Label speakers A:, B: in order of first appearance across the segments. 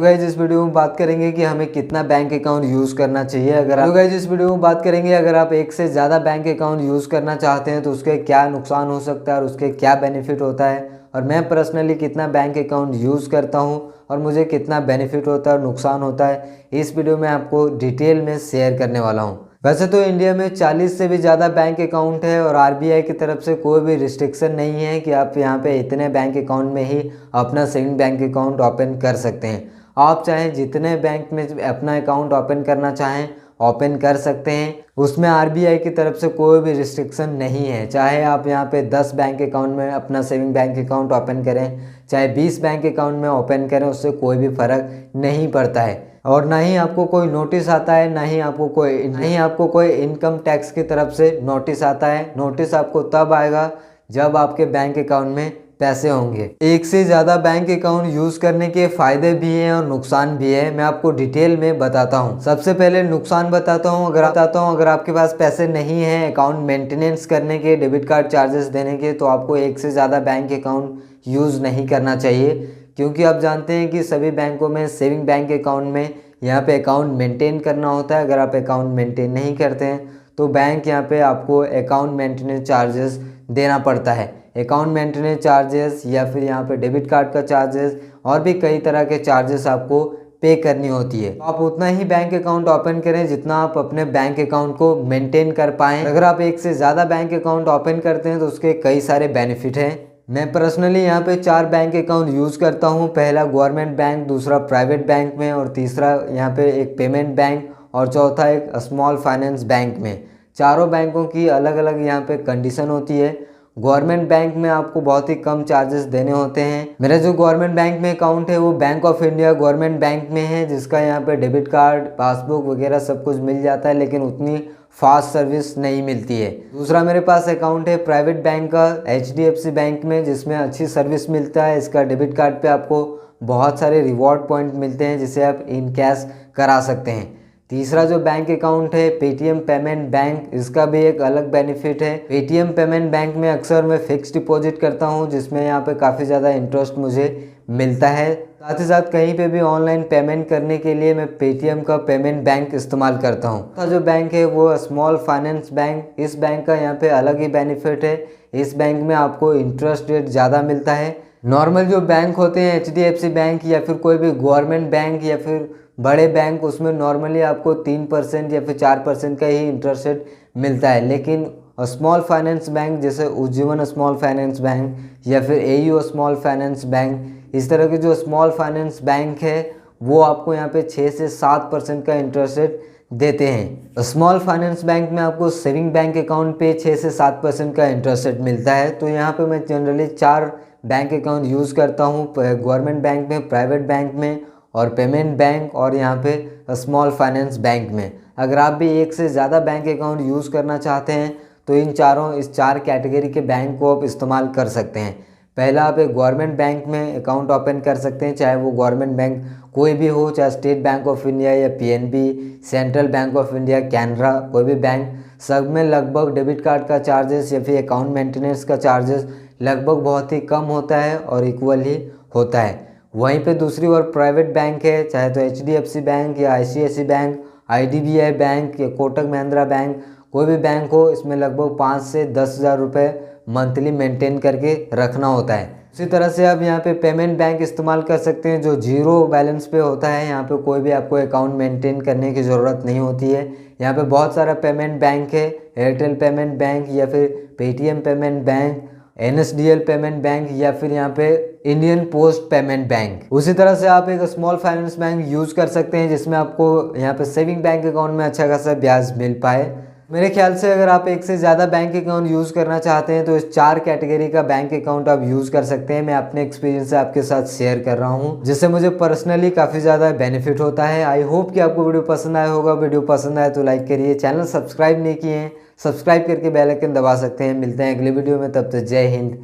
A: Guys इस video में बात करेंगे कि हमें कितना बैंक अकाउंट यूज़ करना चाहिए। इस वीडियो में बात करेंगे अगर आप एक से ज़्यादा बैंक अकाउंट यूज़ करना चाहते हैं तो उसके क्या नुकसान हो सकता है और उसके क्या बेनिफिट होता है, और मैं पर्सनली कितना बैंक अकाउंट यूज़ करता हूं और मुझे कितना बेनिफिट होता है और नुकसान होता है, इस वीडियो में आपको डिटेल में शेयर करने वाला हूं। वैसे तो इंडिया में 40 से भी ज़्यादा बैंक अकाउंट है और आरबीआई की तरफ से कोई भी रिस्ट्रिक्शन नहीं है कि आप यहाँ पे इतने बैंक अकाउंट में ही अपना सेविंग बैंक अकाउंट ओपन कर सकते हैं। आप चाहें जितने बैंक में अपना अकाउंट ओपन करना चाहें ओपन कर सकते हैं, उसमें आरबीआई की तरफ से कोई भी रिस्ट्रिक्शन नहीं है। चाहे आप यहाँ पे 10 बैंक अकाउंट में अपना सेविंग बैंक अकाउंट ओपन करें, चाहे 20 बैंक अकाउंट में ओपन करें, उससे कोई भी फ़र्क नहीं पड़ता है। और ना ही आपको कोई नोटिस आता है, ना ही आपको कोई इनकम टैक्स की तरफ से नोटिस आता है। नोटिस आपको तब आएगा जब आपके बैंक अकाउंट में पैसे होंगे। एक से ज़्यादा बैंक अकाउंट यूज़ करने के फ़ायदे भी हैं और नुकसान भी है, मैं आपको डिटेल में बताता हूँ। सबसे पहले नुकसान बताता हूँ। अगर आपके पास पैसे नहीं हैं अकाउंट मेंटेनेंस करने के, डेबिट कार्ड चार्जेस देने के, तो आपको एक से ज़्यादा बैंक अकाउंट यूज़ नहीं करना चाहिए, क्योंकि आप जानते हैं कि सभी बैंकों में सेविंग बैंक अकाउंट में यहाँ पे अकाउंट मेंटेन करना होता है। अगर आप अकाउंट मेंटेन नहीं करते हैं तो बैंक यहाँ पे आपको अकाउंट मेंटेनेंस चार्जेस देना पड़ता है। अकाउंट मेंटेनेंस चार्जेस या फिर यहाँ पे डेबिट कार्ड का चार्जेस और भी कई तरह के चार्जेस आपको पे करनी होती है। आप उतना ही बैंक अकाउंट ओपन करें जितना आप अपने बैंक अकाउंट को मेंटेन कर पाएँ। अगर आप एक से ज़्यादा बैंक अकाउंट ओपन करते हैं तो उसके कई सारे बेनिफिट हैं। मैं पर्सनली यहाँ पे 4 बैंक अकाउंट यूज़ करता हूँ। पहला गवर्नमेंट बैंक, दूसरा प्राइवेट बैंक में, और तीसरा यहाँ पे एक पेमेंट बैंक, और चौथा एक स्मॉल फाइनेंस बैंक में। चारों बैंकों की अलग अलग यहाँ पे कंडीशन होती है। गवर्नमेंट बैंक में आपको बहुत ही कम चार्जेस देने होते हैं। मेरा जो गवर्नमेंट बैंक में अकाउंट है वो bank of India government bank में है, जिसका यहाँ पे डेबिट कार्ड, पासबुक वगैरह सब कुछ मिल जाता है, लेकिन उतनी फास्ट सर्विस नहीं मिलती है। दूसरा मेरे पास अकाउंट है प्राइवेट बैंक का, एचडीएफसी बैंक में, जिसमें अच्छी सर्विस मिलता है। इसका डेबिट कार्ड पे आपको बहुत सारे रिवॉर्ड पॉइंट मिलते हैं जिसे आप इन कैश करा सकते हैं। तीसरा जो बैंक अकाउंट है पेटीएम पेमेंट बैंक, इसका भी एक अलग बेनिफिट है। पेटीएम पेमेंट बैंक में अक्सर मैं फिक्स डिपॉजिट करता हूं, जिसमें यहाँ पे काफ़ी ज़्यादा इंटरेस्ट मुझे मिलता है। साथ ही साथ कहीं पे भी ऑनलाइन पेमेंट करने के लिए मैं पेटीएम का पेमेंट बैंक इस्तेमाल करता हूँ। जो बैंक है वो स्मॉल फाइनेंस बैंक, इस बैंक का यहाँ पे अलग ही बेनिफिट है। इस बैंक में आपको इंटरेस्ट रेट ज़्यादा मिलता है। नॉर्मल जो बैंक होते हैं एचडीएफसी बैंक या फिर कोई भी गवर्नमेंट बैंक या फिर बड़े बैंक, उसमें नॉर्मली आपको 3% या फिर 4% का ही इंटरेस्ट रेट मिलता है। लेकिन स्मॉल फाइनेंस बैंक जैसे उज्जीवन स्मॉल फाइनेंस बैंक या फिर एयू स्मॉल फाइनेंस बैंक, इस तरह के जो स्मॉल फाइनेंस बैंक है वो आपको यहाँ पे 6 से 7% का इंटरेस्ट रेट देते हैं। स्मॉल फाइनेंस बैंक में आपको सेविंग बैंक अकाउंट पे 6 से 7% का इंटरेस्ट रेट मिलता है। तो यहाँ पे मैं जनरली 4 बैंक अकाउंट यूज़ करता हूँ, गवर्नमेंट बैंक में, प्राइवेट बैंक में और पेमेंट बैंक, और यहाँ पे स्मॉल फाइनेंस बैंक में। अगर आप भी एक से ज़्यादा बैंक अकाउंट यूज़ करना चाहते हैं तो इस 4 कैटेगरी के बैंक को आप इस्तेमाल कर सकते हैं। पहला आप एक गवर्नमेंट बैंक में अकाउंट ओपन कर सकते हैं, चाहे वो गवर्नमेंट बैंक कोई भी हो, चाहे स्टेट बैंक ऑफ इंडिया या PNB, central bank of India, Canara, कोई भी बैंक। सब में लगभग डेबिट कार्ड का चार्जेस या फिर अकाउंट मेंटेनेंस का चार्जेस लगभग बहुत ही कम होता है और इक्वल ही होता है। वहीं पे दूसरी ओर प्राइवेट बैंक है, चाहे तो एचडीएफसी बैंक या आईसीआईसी बैंक, आईडीबीआई बैंक या कोटक महिंद्रा बैंक, कोई भी बैंक हो, इसमें लगभग 5 से 10 हज़ार रुपये मंथली मेंटेन करके रखना होता है। उसी तरह से आप यहाँ पे पेमेंट बैंक इस्तेमाल कर सकते हैं जो जीरो बैलेंस पे होता है। यहाँ पे कोई भी आपको अकाउंट मेंटेन करने की ज़रूरत नहीं होती है। यहाँ पे बहुत सारा पेमेंट बैंक है, एयरटेल पेमेंट बैंक या फिर Paytm payment bank, NSDL payment bank या फिर यहाँ पे इंडियन पोस्ट पेमेंट बैंक। उसी तरह से आप एक स्मॉल फाइनेंस बैंक यूज़ कर सकते हैं जिसमें आपको यहाँ पे सेविंग बैंक अकाउंट में अच्छा खासा ब्याज मिल पाए। मेरे ख्याल से अगर आप एक से ज़्यादा बैंक अकाउंट यूज़ करना चाहते हैं तो इस 4 कैटेगरी का बैंक अकाउंट आप यूज़ कर सकते हैं। मैं अपने एक्सपीरियंस से आपके साथ शेयर कर रहा हूँ, जिससे मुझे पर्सनली काफ़ी ज़्यादा बेनिफिट होता है। आई होप कि आपको वीडियो पसंद आया होगा। वीडियो पसंद आए तो लाइक करिए, चैनल सब्सक्राइब नहीं किए हैं सब्सक्राइब करके बेल आइकन दबा सकते हैं। मिलते हैं अगले वीडियो में, तब तक जय हिंद,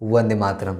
A: वंदे मातरम।